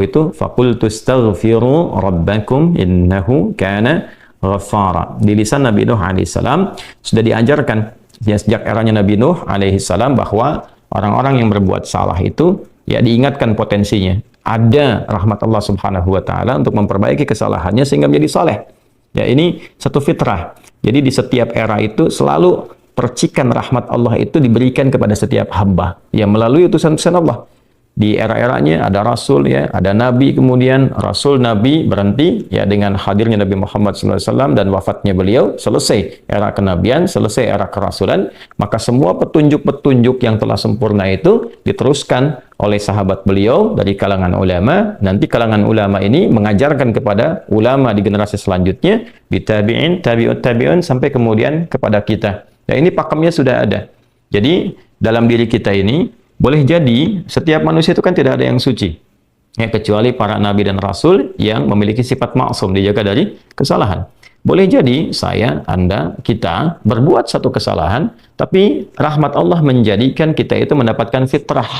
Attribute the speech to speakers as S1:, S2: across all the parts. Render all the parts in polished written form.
S1: itu faqultu astaghfiru rabbakum innahu kana ghaffara. Di lisan Nabi Nuh alaihissalam sudah diajarkan ya sejak eranya Nabi Nuh alaihissalam bahwa orang-orang yang berbuat salah itu ya diingatkan potensinya. Ada rahmat Allah Subhanahu wa taala untuk memperbaiki kesalahannya sehingga menjadi saleh. Ya, ini satu fitrah. Jadi di setiap era itu selalu percikan rahmat Allah itu diberikan kepada setiap hamba yang melalui utusan-utusan Allah. Di era-eranya ada rasul ya, ada nabi, kemudian rasul nabi berhenti ya dengan hadirnya Nabi Muhammad SAW dan wafatnya beliau, selesai era kenabian, selesai era kerasulan, maka semua petunjuk-petunjuk yang telah sempurna itu diteruskan oleh sahabat beliau dari kalangan ulama. Nanti kalangan ulama ini mengajarkan kepada ulama di generasi selanjutnya, tabi'in, tabi'ut tabi'un, sampai kemudian kepada kita. Ya, ini pakemnya sudah ada. Jadi dalam diri kita ini boleh jadi setiap manusia itu kan tidak ada yang suci ya, kecuali para nabi dan rasul yang memiliki sifat maksum, dijaga dari kesalahan. Boleh jadi saya, Anda, kita berbuat satu kesalahan, tapi rahmat Allah menjadikan kita itu mendapatkan fitrah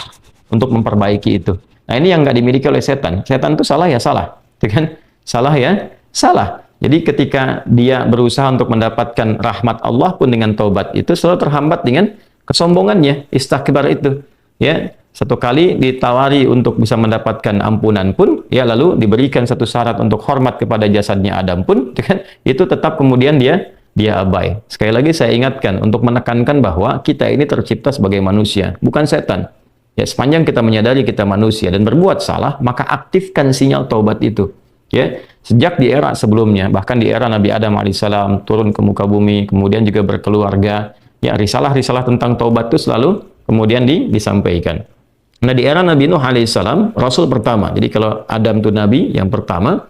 S1: untuk memperbaiki itu. Nah, ini yang nggak dimiliki oleh setan. Setan itu salah ya salah, kan? Salah ya salah. Jadi ketika dia berusaha untuk mendapatkan rahmat Allah pun dengan taubat itu selalu terhambat dengan kesombongannya, istakbar itu. Ya, satu kali ditawari untuk bisa mendapatkan ampunan pun, ya lalu diberikan satu syarat untuk hormat kepada jasadnya Adam pun, kan, itu tetap kemudian dia abai. Sekali lagi saya ingatkan untuk menekankan bahwa kita ini tercipta sebagai manusia, bukan setan. Ya, sepanjang kita menyadari kita manusia dan berbuat salah, maka aktifkan sinyal taubat itu. Ya, sejak di era sebelumnya, bahkan di era Nabi Adam alaihissalam turun ke muka bumi, kemudian juga berkeluarga, ya risalah-risalah tentang taubat itu selalu kemudian disampaikan. Nah, di era Nabi Nuh alaihissalam, Rasul pertama. Jadi kalau Adam itu Nabi yang pertama,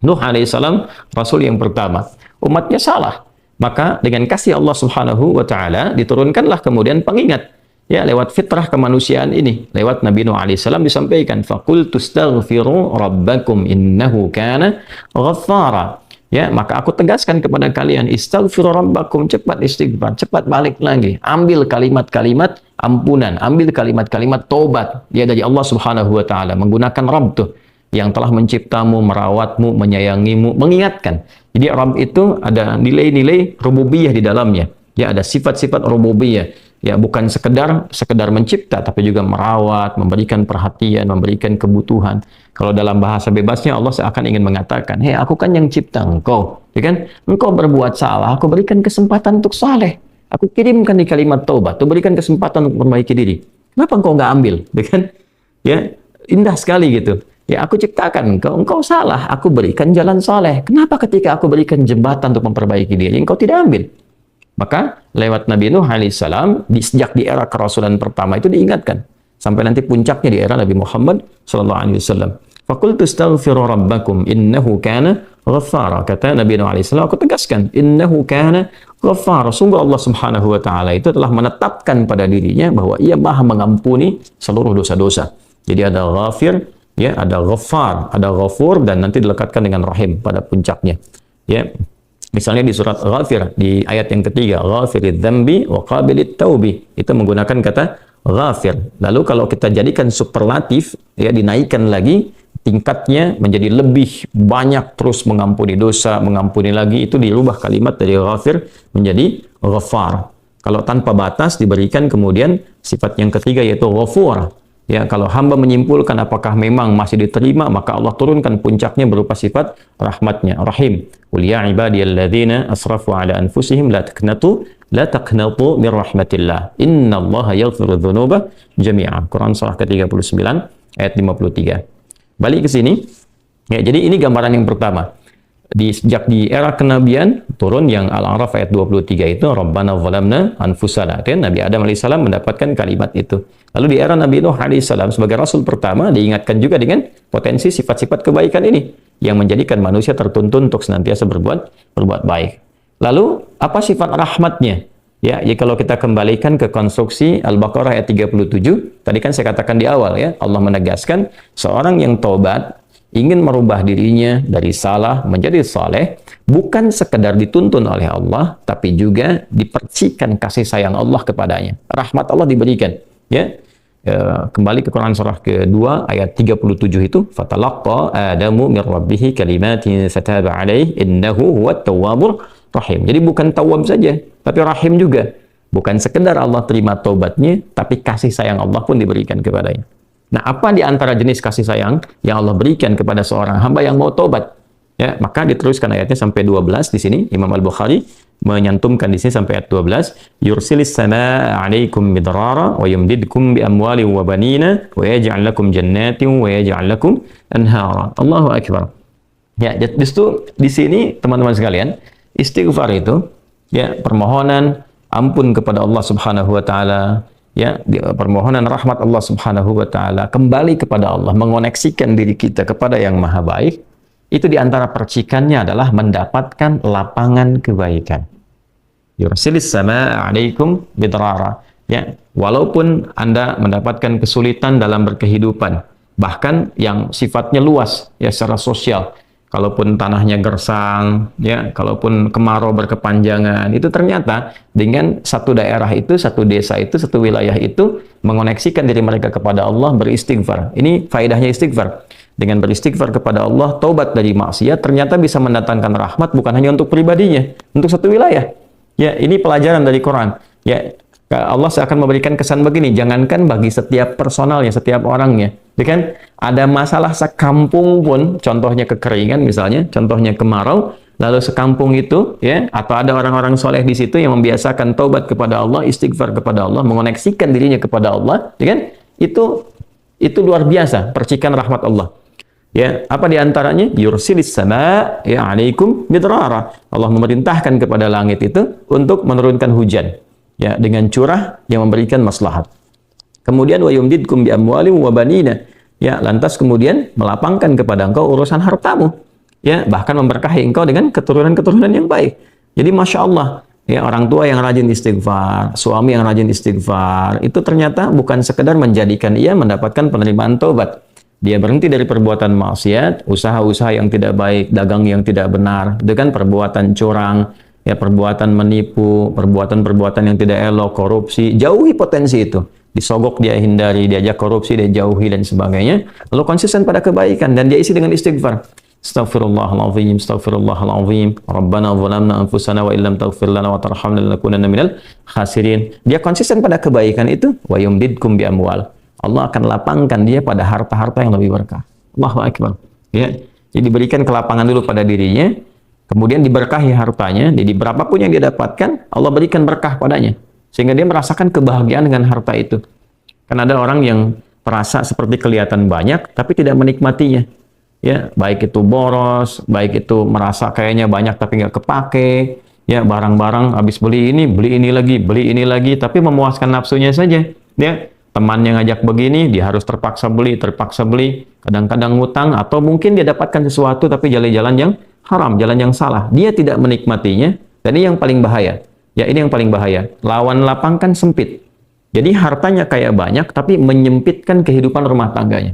S1: Nuh alaihissalam Rasul yang pertama. Umatnya salah. Maka dengan kasih Allah Subhanahu wa taala diturunkanlah kemudian pengingat. Ya, lewat fitrah kemanusiaan ini, lewat Nabi Nuh alaihissalam disampaikan, faqultu astaghfiru rabbakum innahu kana ghaffara. Ya, maka aku tegaskan kepada kalian, istaghfiru rabbakum, cepat istighfar, cepat balik lagi, ambil kalimat-kalimat ampunan, ambil kalimat-kalimat tobat ya dari Allah Subhanahu wa taala, menggunakan Rabb tuh yang telah menciptamu, merawatmu, menyayangimu, mengingatkan. Jadi Rabb itu ada nilai-nilai rububiyah di dalamnya. Ya, ada sifat-sifat rububiyah. Ya, bukan sekedar mencipta, tapi juga merawat, memberikan perhatian, memberikan kebutuhan. Kalau dalam bahasa bebasnya Allah seakan ingin mengatakan, hei, aku kan yang cipta engkau, ya kan? Engkau berbuat salah, aku berikan kesempatan untuk saleh. Aku kirimkan di kalimat taubat, aku berikan kesempatan untuk memperbaiki diri. Kenapa engkau nggak ambil, ya kan? Ya, indah sekali gitu. Ya, aku ciptakan engkau salah, aku berikan jalan saleh. Kenapa ketika aku berikan jembatan untuk memperbaiki diri, engkau tidak ambil? Maka lewat Nabi Nuh alaihissalam, sejak di era kerasulan pertama itu diingatkan. Sampai nanti puncaknya di era Nabi Muhammad sallallahu alaihi wasallam. Faqultu astaghfiru rabbakum innahu kana ghaffara. Kata Nabi Nuh alaihissalam, aku tegaskan, innahu kana ghaffara. Sungguh Allah Subhanahu wa taala itu telah menetapkan pada dirinya bahwa Ia Maha mengampuni seluruh dosa-dosa. Jadi ada ghafir, ya, ada ghaffar, ada ghafur, dan nanti dilekatkan dengan rahim pada puncaknya. Ya. Misalnya di surat Ghafir, di ayat yang ketiga, Ghafirid dzambi wa qabilit taubi, itu menggunakan kata Ghafir. Lalu kalau kita jadikan superlatif, ya, dinaikkan lagi tingkatnya menjadi lebih banyak, terus mengampuni dosa, mengampuni lagi, itu dirubah kalimat dari Ghafir menjadi Ghaffar. Kalau tanpa batas diberikan kemudian sifat yang ketiga yaitu Ghafur. Ya, kalau hamba menyimpulkan apakah memang masih diterima, maka Allah turunkan puncaknya berupa sifat rahmatnya, Rahim. Qul ya ibadiyalladzina asrafu ala anfusihim la taqnatu min rahmatillah. Innallaha yaghfiru dzunuba jami'a. Quran surah ke-39 ayat 53. Balik ke sini. Ya, jadi ini gambaran yang pertama. Sejak di era kenabian turun yang Al-A'raf ayat 23 itu Rabbana zalamna anfusana. Dan Nabi Adam alaihissalam mendapatkan kalimat itu. Lalu di era Nabi Nuh alaihissalam sebagai rasul pertama diingatkan juga dengan potensi sifat-sifat kebaikan ini yang menjadikan manusia tertuntun untuk senantiasa berbuat baik. Lalu apa sifat rahmatnya? Ya, kalau kita kembalikan ke konstruksi Al-Baqarah ayat 37, tadi kan saya katakan di awal ya, Allah menegaskan seorang yang taubat ingin merubah dirinya dari salah menjadi saleh, bukan sekedar dituntun oleh Allah, tapi juga dipercikan kasih sayang Allah kepadanya. Rahmat Allah diberikan. Ya, Kembali ke Quran surah kedua ayat 37 itu, fatalaqqa Adamu min rabbih kalimatin fataba alaihi innahu huwat tawwabur rahim. Jadi bukan tawwab saja, tapi rahim juga. Bukan sekedar Allah terima taubatnya, tapi kasih sayang Allah pun diberikan kepadanya. Nah, apa di antara jenis kasih sayang yang Allah berikan kepada seorang hamba yang mau taubat? Ya, maka diteruskan ayatnya sampai 12 di sini. Imam Al-Bukhari menyantumkan di sini sampai ayat 12, yursilis samaa 'alaikum midrara wa yumdidkum bi amwalin wa banina wa yaj'al lakum jannatin wa yaj'al lakum anhara. Allahu akbar. Ya, justru di sini teman-teman sekalian, istighfar itu ya permohonan ampun kepada Allah Subhanahu wa taala, ya, permohonan rahmat Allah Subhanahu wa taala, kembali kepada Allah, mengoneksikan diri kita kepada yang Maha Baik. Itu di antara percikannya adalah mendapatkan lapangan kebaikan. Yursilis samaa 'alaikum bidrara. Ya, walaupun Anda mendapatkan kesulitan dalam berkehidupan, bahkan yang sifatnya luas ya secara sosial. Kalaupun tanahnya gersang, ya, kalaupun kemarau berkepanjangan, itu ternyata dengan satu daerah itu, satu desa itu, satu wilayah itu mengoneksikan diri mereka kepada Allah, beristighfar. Ini faedahnya istighfar. Dengan beristighfar kepada Allah, taubat dari maksiat, ternyata bisa mendatangkan rahmat bukan hanya untuk pribadinya, untuk satu wilayah. Ya, ini pelajaran dari Quran. Ya, Allah akan memberikan kesan begini, jangankan bagi setiap personalnya, setiap orangnya. Ya kan? Ada masalah sekampung pun, contohnya kekeringan misalnya, contohnya kemarau, lalu sekampung itu, ya, atau ada orang-orang soleh di situ yang membiasakan taubat kepada Allah, istighfar kepada Allah, mengoneksikan dirinya kepada Allah, ya kan? Itu luar biasa, percikan rahmat Allah. Ya, apa di antaranya? Yursilis sama ya 'alaikum midrara. Allah memerintahkan kepada langit itu untuk menurunkan hujan. Ya, dengan curah yang memberikan maslahat. Kemudian wa yumdidkum bi amwalin wa banina. Ya, lantas kemudian melapangkan kepada engkau urusan hartamu. Ya, bahkan memberkahi engkau dengan keturunan-keturunan yang baik. Jadi Masya Allah, ya, orang tua yang rajin istighfar, suami yang rajin istighfar, itu ternyata bukan sekedar menjadikan ia mendapatkan penerimaan taubat. Dia berhenti dari perbuatan maksiat, usaha-usaha yang tidak baik, dagang yang tidak benar, dengan perbuatan curang, ya, perbuatan menipu, perbuatan-perbuatan yang tidak elok, korupsi, jauhi potensi itu. Disogok dia hindari, diajak korupsi dia jauhi dan sebagainya. Lalu konsisten pada kebaikan dan dia isi dengan istighfar. Astaghfirullahaladzim, astaghfirullahaladzim, Rabbana zalamna anfusana wa illam taghfir lana wa tarhamna lanakunanna minal khasirin. Dia konsisten pada kebaikan itu, wa yumdidkum bi amwal. Allah akan lapangkan dia pada harta-harta yang lebih berkah. Allahu akbar. Ya, jadi diberikan kelapangan dulu pada dirinya, kemudian diberkahi hartanya. Jadi berapapun yang dia dapatkan, Allah berikan berkah padanya, sehingga dia merasakan kebahagiaan dengan harta itu. Karena ada orang yang terasa seperti kelihatan banyak, tapi tidak menikmatinya. Ya, baik itu boros, baik itu merasa kayaknya banyak tapi nggak kepake. Ya, barang-barang habis beli ini lagi, tapi memuaskan nafsunya saja. Ya. Temannya ngajak begini, dia harus terpaksa beli, kadang-kadang ngutang, atau mungkin dia dapatkan sesuatu tapi jalan-jalan yang haram, jalan yang salah. Dia tidak menikmatinya, dan ini yang paling bahaya. Ya, ini yang paling bahaya. Lawan lapang kan sempit. Jadi hartanya kayak banyak, tapi menyempitkan kehidupan rumah tangganya.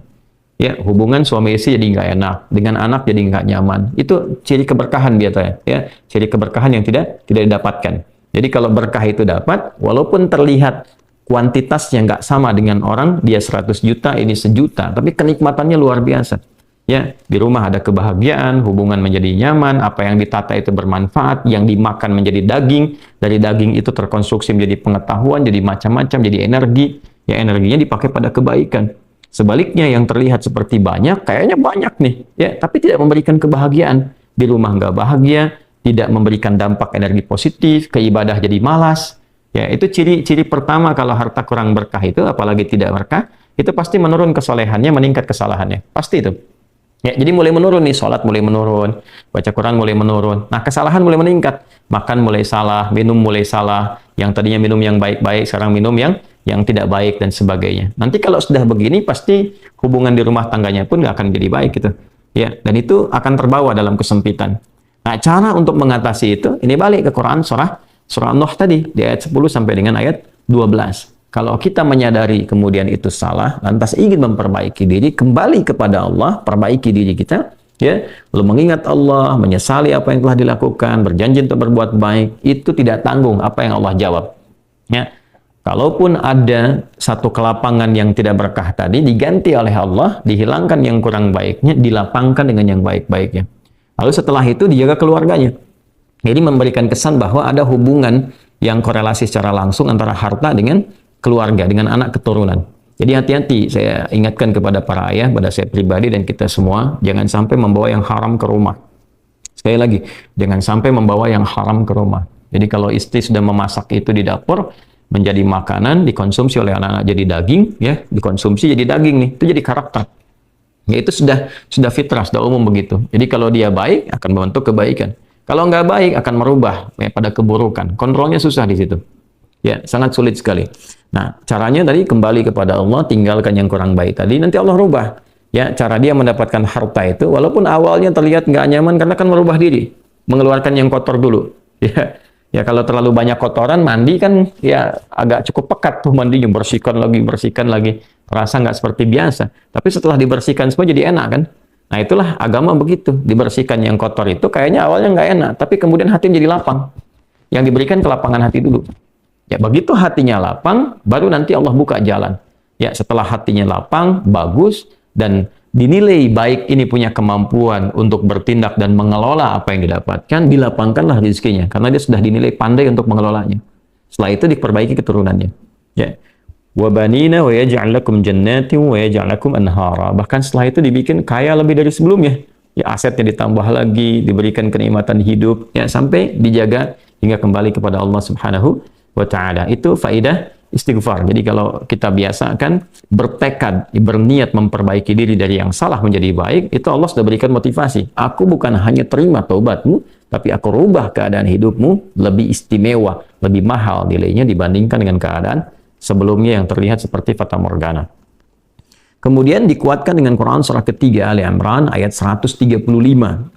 S1: Ya, hubungan suami istri jadi nggak enak, dengan anak jadi nggak nyaman. Itu ciri keberkahan biasanya, ya, ciri keberkahan yang tidak didapatkan. Jadi kalau berkah itu dapat, walaupun terlihat kuantitasnya nggak sama dengan orang, dia 100 juta, ini 1 juta, tapi kenikmatannya luar biasa. Ya, di rumah ada kebahagiaan, hubungan menjadi nyaman, apa yang ditata itu bermanfaat, yang dimakan menjadi daging, dari daging itu terkonstruksi menjadi pengetahuan, jadi macam-macam, jadi energi, ya energinya dipakai pada kebaikan. Sebaliknya yang terlihat seperti banyak, kayaknya banyak nih, ya, tapi tidak memberikan kebahagiaan. Di rumah nggak bahagia, tidak memberikan dampak energi positif, ke ibadah jadi malas. Ya, itu ciri pertama kalau harta kurang berkah itu, apalagi tidak berkah, itu pasti menurun kesolehannya, meningkat kesalahannya. Pasti itu. Ya, jadi mulai menurun nih, sholat mulai menurun, baca Quran mulai menurun. Nah, kesalahan mulai meningkat. Makan mulai salah, minum mulai salah. Yang tadinya minum yang baik-baik, sekarang minum yang tidak baik dan sebagainya. Nanti kalau sudah begini, pasti hubungan di rumah tangganya pun nggak akan jadi baik gitu. Ya, dan itu akan terbawa dalam kesempitan. Nah, cara untuk mengatasi itu, ini balik ke Quran Surah Nuh tadi, di ayat 10 sampai dengan ayat 12. Kalau kita menyadari kemudian itu salah, lantas ingin memperbaiki diri, kembali kepada Allah, perbaiki diri kita, ya, lalu mengingat Allah, menyesali apa yang telah dilakukan, berjanji untuk berbuat baik, itu tidak tanggung apa yang Allah jawab. Ya, Kalaupun ada satu kelapangan yang tidak berkah tadi, diganti oleh Allah, dihilangkan yang kurang baiknya, dilapangkan dengan yang baik-baiknya. Lalu setelah itu dijaga keluarganya. Jadi memberikan kesan bahwa ada hubungan yang korelasi secara langsung antara harta dengan keluarga, dengan anak keturunan. Jadi hati-hati, saya ingatkan kepada para ayah, pada saya pribadi dan kita semua, jangan sampai membawa yang haram ke rumah. Sekali lagi, jangan sampai membawa yang haram ke rumah. Jadi kalau istri sudah memasak itu di dapur, menjadi makanan, dikonsumsi oleh anak-anak jadi daging, ya, dikonsumsi jadi daging nih, itu jadi karakter. Ya, itu sudah fitrah, sudah umum begitu. Jadi kalau dia baik, akan membentuk kebaikan. Kalau nggak baik, akan merubah ya, pada keburukan. Kontrolnya susah di situ. Ya, sangat sulit sekali. Nah, caranya tadi kembali kepada Allah, tinggalkan yang kurang baik tadi, nanti Allah rubah. Ya, cara dia mendapatkan harta itu, walaupun awalnya terlihat nggak nyaman, karena kan merubah diri, mengeluarkan yang kotor dulu. Ya, ya kalau terlalu banyak kotoran, mandi kan ya agak cukup pekat tuh mandinya, bersihkan lagi, rasa nggak seperti biasa. Tapi setelah dibersihkan semua jadi enak kan? Nah itulah agama begitu, dibersihkan yang kotor itu kayaknya awalnya nggak enak, tapi kemudian hatinya jadi lapang. Yang diberikan kelapangan hati dulu. Ya begitu hatinya lapang, baru nanti Allah buka jalan. Ya setelah hatinya lapang, bagus, dan dinilai baik ini punya kemampuan untuk bertindak dan mengelola apa yang didapatkan, dilapangkanlah rezekinya karena dia sudah dinilai pandai untuk mengelolanya. Setelah itu diperbaiki keturunannya. Ya. Wa banina wa yaj'al lakum jannatin wa yaj'al lakum anhara. Bahkan setelah itu dibikin kaya lebih dari sebelumnya. Ya asetnya ditambah lagi, diberikan kenikmatan hidup, ya sampai dijaga hingga kembali kepada Allah Subhanahu wa taala. Itu faidah istighfar. Jadi kalau kita biasakan bertekad, berniat memperbaiki diri dari yang salah menjadi baik, itu Allah sudah berikan motivasi. Aku bukan hanya terima taubatmu, tapi aku rubah keadaan hidupmu lebih istimewa, lebih mahal nilainya dibandingkan dengan keadaan sebelumnya yang terlihat seperti fata morgana. Kemudian dikuatkan dengan Quran surah ketiga Ali Imran ayat 135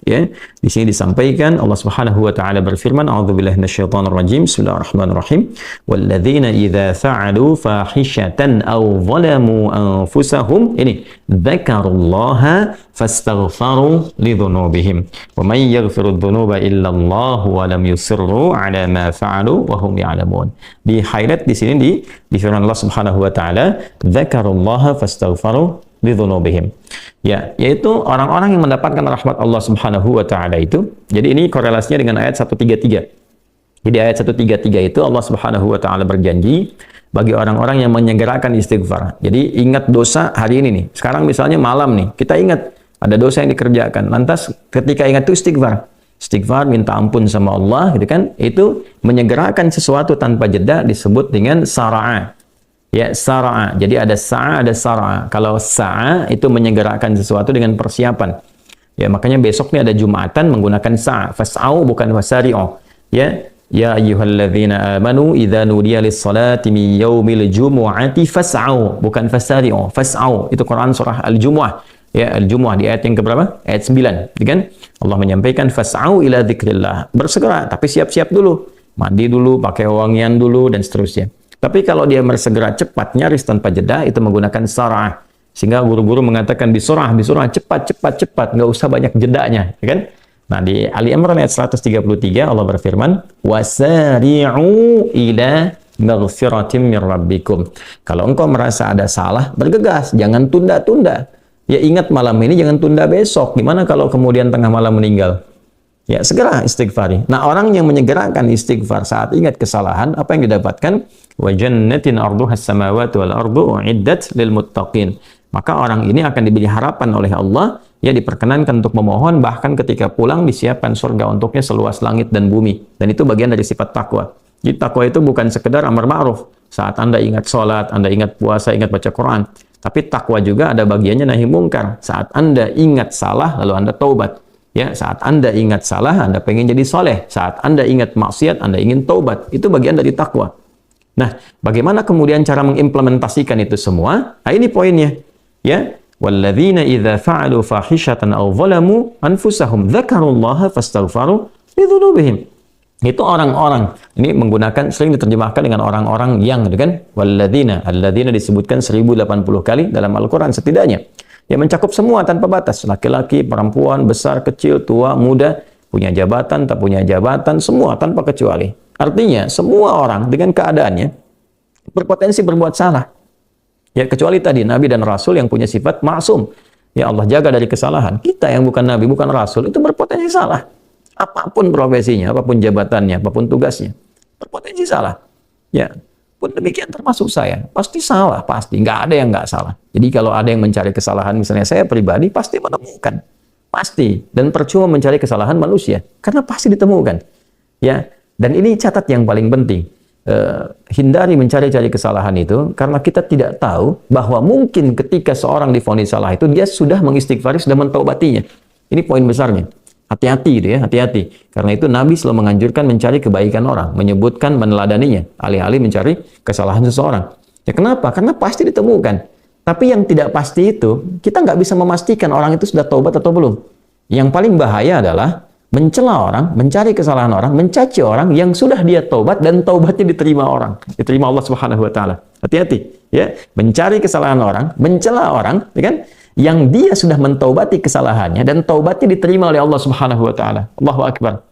S1: ya. Di sini disampaikan Allah Subhanahu wa taala berfirman, a'udzubillahi minasyaitonir rajim. Bismillahirrahmanirrahim. Walladzina idza fa'alu fahishatan aw zalamu anfusahum ini dzakarullaha fastaghfaru lidzunubihim wa may yaghfiru dzunuba illa Allah wa lam yusirru ala ma fa'alu wa hum ya'lamun. Di highlight di sini di firman Allah Subhanahu wa taala, dzakarullaha fastaghfaru lidzunubihim. Ya, yaitu orang-orang yang mendapatkan rahmat Allah Subhanahu wa taala itu. Jadi ini korelasinya dengan ayat 133. Jadi ayat 133 itu Allah Subhanahu wa taala berjanji bagi orang-orang yang menyegerakan istighfar. Jadi ingat dosa hari ini nih. Sekarang misalnya malam nih, kita ingat ada dosa yang dikerjakan. Lantas ketika ingat itu istighfar. Istighfar, minta ampun sama Allah gitu kan. Itu menyegerakan sesuatu tanpa jeda disebut dengan sara'a. Ya, sara'a. Jadi ada sa'a, ada sara'a. Kalau sa'a itu menyegerakan sesuatu dengan persiapan. Ya, makanya besok nih ada Jumatan menggunakan sa'a. Fas'au bukan fasari'u. Ya, ya ayyuhalladzina amanu idza nudiya lis-salati min yaumil jumu'ati fas'au bukan fasari'u. Fas'au itu Quran surah Al-Jumu'ah. Ya, Al-Jumu'ah di ayat yang keberapa? Ayat 9. Gitu kan? Allah menyampaikan fas'au ila dzikrillah. Bersegera, tapi siap-siap dulu. Mandi dulu, pakai wangian dulu dan seterusnya. Tapi kalau dia bersegera cepat, nyaris tanpa jeda, itu menggunakan sarah. Sehingga guru-guru mengatakan bisurah, cepat, nggak usah banyak jedanya, ya kan? Nah, di Ali Imran ayat 133 Allah berfirman, "Wasari'u ila maghfiratin min rabbikum." Kalau engkau merasa ada salah, bergegas, jangan tunda-tunda. Ya ingat malam ini, jangan tunda besok. Gimana kalau kemudian tengah malam meninggal? Ya, segera istighfari. Nah, orang yang menyegerakan istighfar saat ingat kesalahan, apa yang didapatkan? Wa jannatin arduha as-samawati wal ardu uiddat lil muttaqin. Maka orang ini akan diberi harapan oleh Allah, ya diperkenankan untuk memohon, bahkan ketika pulang disiapkan surga untuknya seluas langit dan bumi. Dan itu bagian dari sifat takwa. Jadi takwa itu bukan sekedar amar ma'ruf. Saat Anda ingat sholat, Anda ingat puasa, ingat baca Quran. Tapi takwa juga ada bagiannya nahi mungkar. Saat Anda ingat salah, lalu Anda taubat. Ya, saat Anda ingat salah, Anda pengen jadi soleh. Saat Anda ingat maksiat, Anda ingin taubat. Itu bagian dari takwa. Nah, bagaimana kemudian cara mengimplementasikan itu semua? Nah, ini poinnya. Ya, walladzina idza fa'alu fahishatan aw zalamu anfusahum dzakarullaha fastaghfaru lidzunubihim. Itu orang-orang. Ini menggunakan, sering diterjemahkan dengan orang-orang yang, gitu kan? Walladzina, alladzina disebutkan 1080 kali dalam Al-Quran setidaknya. Ya, mencakup semua tanpa batas. Laki-laki, perempuan, besar, kecil, tua, muda, punya jabatan, tak punya jabatan, semua tanpa kecuali. Artinya, semua orang dengan keadaannya, berpotensi berbuat salah. Ya, kecuali tadi Nabi dan Rasul yang punya sifat maksum. Ya, Allah jaga dari kesalahan. Kita yang bukan Nabi, bukan Rasul, itu berpotensi salah. Apapun profesinya, apapun jabatannya, apapun tugasnya, berpotensi salah. Ya, pun demikian termasuk saya. Pasti salah, pasti. Nggak ada yang nggak salah. Jadi kalau ada yang mencari kesalahan, misalnya saya pribadi, pasti menemukan. Pasti. Dan percuma mencari kesalahan manusia. Karena pasti ditemukan. Ya, dan ini catat yang paling penting. Hindari mencari-cari kesalahan itu karena kita tidak tahu bahwa mungkin ketika seorang divonis salah itu dia sudah mengistighfari, sudah mentaubatinya. Ini poin besarnya. Hati-hati gitu ya, hati-hati. Karena itu Nabi selalu menganjurkan mencari kebaikan orang, menyebutkan, meneladaninya, alih-alih mencari kesalahan seseorang. Ya kenapa? Karena pasti ditemukan. Tapi yang tidak pasti itu, kita nggak bisa memastikan orang itu sudah taubat atau belum. Yang paling bahaya adalah mencela orang, mencari kesalahan orang, mencaci orang yang sudah dia taubat dan taubatnya diterima orang, diterima Allah Subhanahu wa taala. Hati-hati ya, mencari kesalahan orang, mencela orang, ya kan? Yang dia sudah mentaubati kesalahannya dan taubatnya diterima oleh Allah Subhanahu wa taala. Allahu akbar.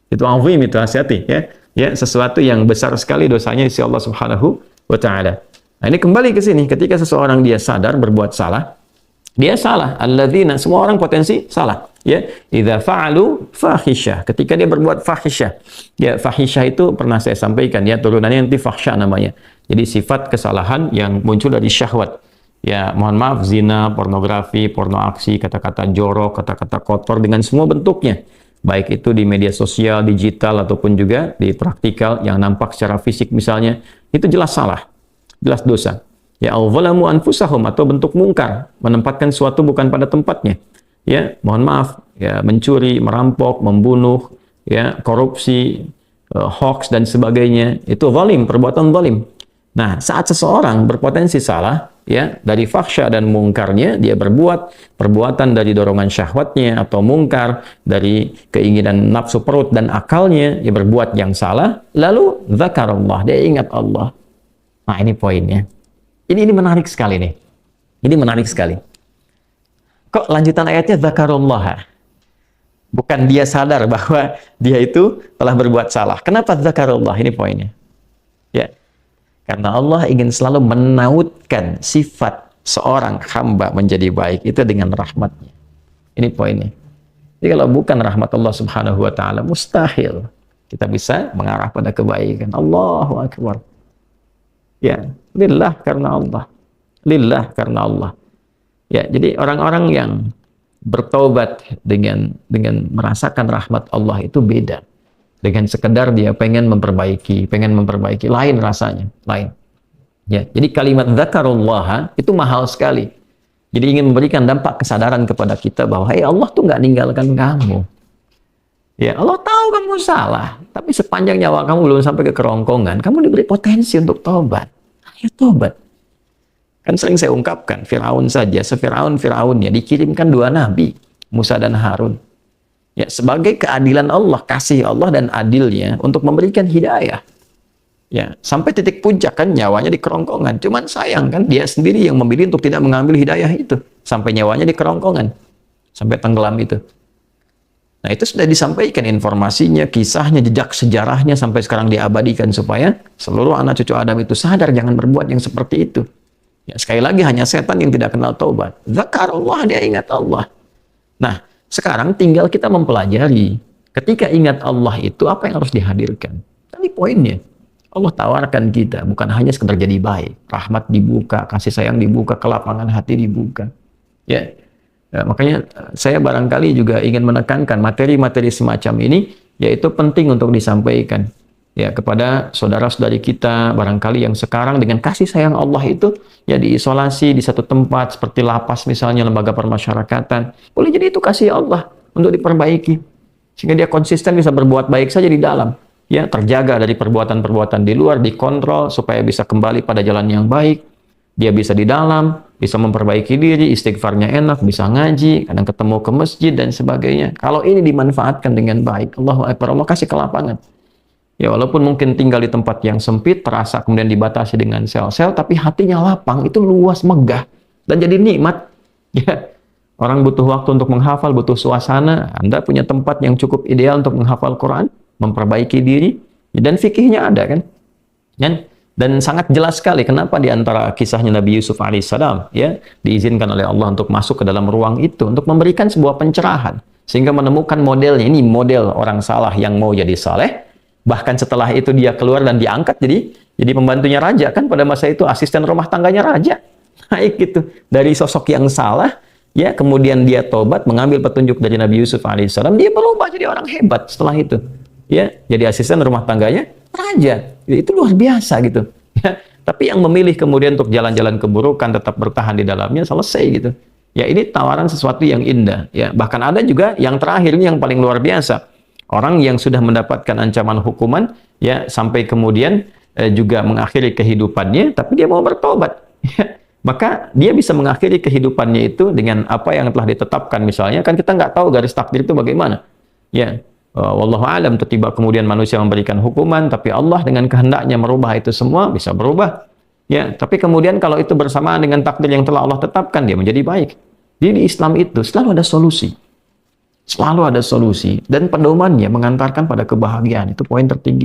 S1: Itu azim, itu hati-hati ya. Ya, sesuatu yang besar sekali dosanya di sisi Allah Subhanahu wa taala. Nah, ini kembali ke sini ketika seseorang dia sadar berbuat salah, dia salah. Alladzina, semua orang potensi salah. Ya, idza fa'alu fahisyah, ketika dia berbuat fahisyah. Ya, fahisyah itu pernah saya sampaikan ya, turunannya nanti fahsya namanya. Jadi sifat kesalahan yang muncul dari syahwat. Ya, mohon maaf, zina, pornografi, porno aksi, kata-kata jorok, kata-kata kotor dengan semua bentuknya. Baik itu di media sosial, digital ataupun juga di praktikal yang nampak secara fisik misalnya, itu jelas salah. Jelas dosa. Ya, al-zalamu anfusahum, atau bentuk mungkar, menempatkan suatu bukan pada tempatnya. Ya, mohon maaf, ya, mencuri, merampok, membunuh, ya, korupsi, hoax dan sebagainya, itu zalim, perbuatan zalim. Nah, saat seseorang berpotensi salah, ya, dari fahsya dan mungkarnya, dia berbuat perbuatan dari dorongan syahwatnya atau mungkar dari keinginan nafsu perut dan akalnya, dia berbuat yang salah, lalu zakarullah, dia ingat Allah. Nah, ini poinnya. Ini menarik sekali nih. Ini menarik sekali. Kok lanjutan ayatnya zakarullah? Bukan dia sadar bahwa dia itu telah berbuat salah. Kenapa zakarullah? Ini poinnya. Ya. Karena Allah ingin selalu menautkan sifat seorang hamba menjadi baik itu dengan rahmatnya. Ini poinnya. Jadi kalau bukan rahmat Allah Subhanahu wa taala, mustahil kita bisa mengarah pada kebaikan. Allahu akbar. Ya, lillah karena Allah. Lillah karena Allah. Ya, jadi orang-orang yang bertaubat dengan merasakan rahmat Allah itu beda. Dengan sekedar dia pengen memperbaiki, lain rasanya, lain. Ya, jadi kalimat zakarullah itu mahal sekali. Jadi ingin memberikan dampak kesadaran kepada kita bahwa hey, Allah tuh nggak ninggalkan kamu. Ya, Allah tahu kamu salah, tapi sepanjang nyawa kamu belum sampai ke kerongkongan, kamu diberi potensi untuk taubat. Ayo tobat. Kan sering saya ungkapkan, Firaun saja, Fir'aunnya dikirimkan 2 nabi, Musa dan Harun. Ya, sebagai keadilan Allah, kasih Allah dan adilnya untuk memberikan hidayah. Ya, sampai titik puncak kan nyawanya di kerongkongan. Cuman sayang kan dia sendiri yang memilih untuk tidak mengambil hidayah itu. Sampai nyawanya di kerongkongan. Sampai tenggelam itu. Nah, itu sudah disampaikan informasinya, kisahnya, jejak sejarahnya sampai sekarang diabadikan supaya seluruh anak cucu Adam itu sadar jangan berbuat yang seperti itu. Ya, sekali lagi hanya setan yang tidak kenal taubat. Zakarullah, dia ingat Allah. Nah, sekarang tinggal kita mempelajari ketika ingat Allah itu apa yang harus dihadirkan. Tadi poinnya. Allah tawarkan kita bukan hanya sekedar jadi baik, rahmat dibuka, kasih sayang dibuka, kelapangan hati dibuka. Ya. Ya, makanya saya barangkali juga ingin menekankan materi-materi semacam ini yaitu penting untuk disampaikan ya kepada saudara-saudari kita barangkali yang sekarang dengan kasih sayang Allah itu ya diisolasi di satu tempat seperti lapas misalnya, lembaga permasyarakatan. Boleh jadi itu kasih Allah untuk diperbaiki sehingga dia konsisten bisa berbuat baik saja di dalam. Ya, terjaga dari perbuatan-perbuatan di luar, dikontrol supaya bisa kembali pada jalan yang baik. Dia bisa di dalam, bisa memperbaiki diri, istighfarnya enak, bisa ngaji, kadang ketemu ke masjid dan sebagainya. Kalau ini dimanfaatkan dengan baik, Allahu Akbar, Allah kasih kelapangan. Ya, walaupun mungkin tinggal di tempat yang sempit, terasa kemudian dibatasi dengan sel-sel, tapi hatinya lapang, itu luas, megah, dan jadi nikmat. Ya, orang butuh waktu untuk menghafal, butuh suasana. Anda punya tempat yang cukup ideal untuk menghafal Quran, memperbaiki diri, dan fikihnya ada kan? Dan Dan sangat jelas sekali kenapa di antara kisahnya Nabi Yusuf alaihissalam ya diizinkan oleh Allah untuk masuk ke dalam ruang itu untuk memberikan sebuah pencerahan sehingga menemukan modelnya. Ini model orang saleh yang mau jadi saleh. Bahkan setelah itu dia keluar dan diangkat jadi pembantunya raja, kan pada masa itu asisten rumah tangganya raja. Baik gitu. Dari sosok yang salah ya kemudian dia tobat mengambil petunjuk dari Nabi Yusuf alaihissalam, dia berubah jadi orang hebat setelah itu. Ya, jadi asisten rumah tangganya raja. Itu luar biasa gitu. Ya, tapi yang memilih kemudian untuk jalan-jalan keburukan tetap bertahan di dalamnya selesai gitu. Ya, ini tawaran sesuatu yang indah ya. Bahkan ada juga yang terakhir ini yang paling luar biasa. Orang yang sudah mendapatkan ancaman hukuman ya sampai kemudian juga mengakhiri kehidupannya tapi dia mau bertobat. Ya. Maka dia bisa mengakhiri kehidupannya itu dengan apa yang telah ditetapkan misalnya. Kan kita nggak tahu garis takdir itu bagaimana. Ya. Wallahu alam, tiba kemudian manusia memberikan hukuman tapi Allah dengan kehendaknya merubah itu semua, bisa berubah ya. Tapi kemudian kalau itu bersamaan dengan takdir yang telah Allah tetapkan, dia menjadi baik. Jadi di Islam itu selalu ada solusi dan pedomannya mengantarkan pada kebahagiaan. Itu poin tertinggi.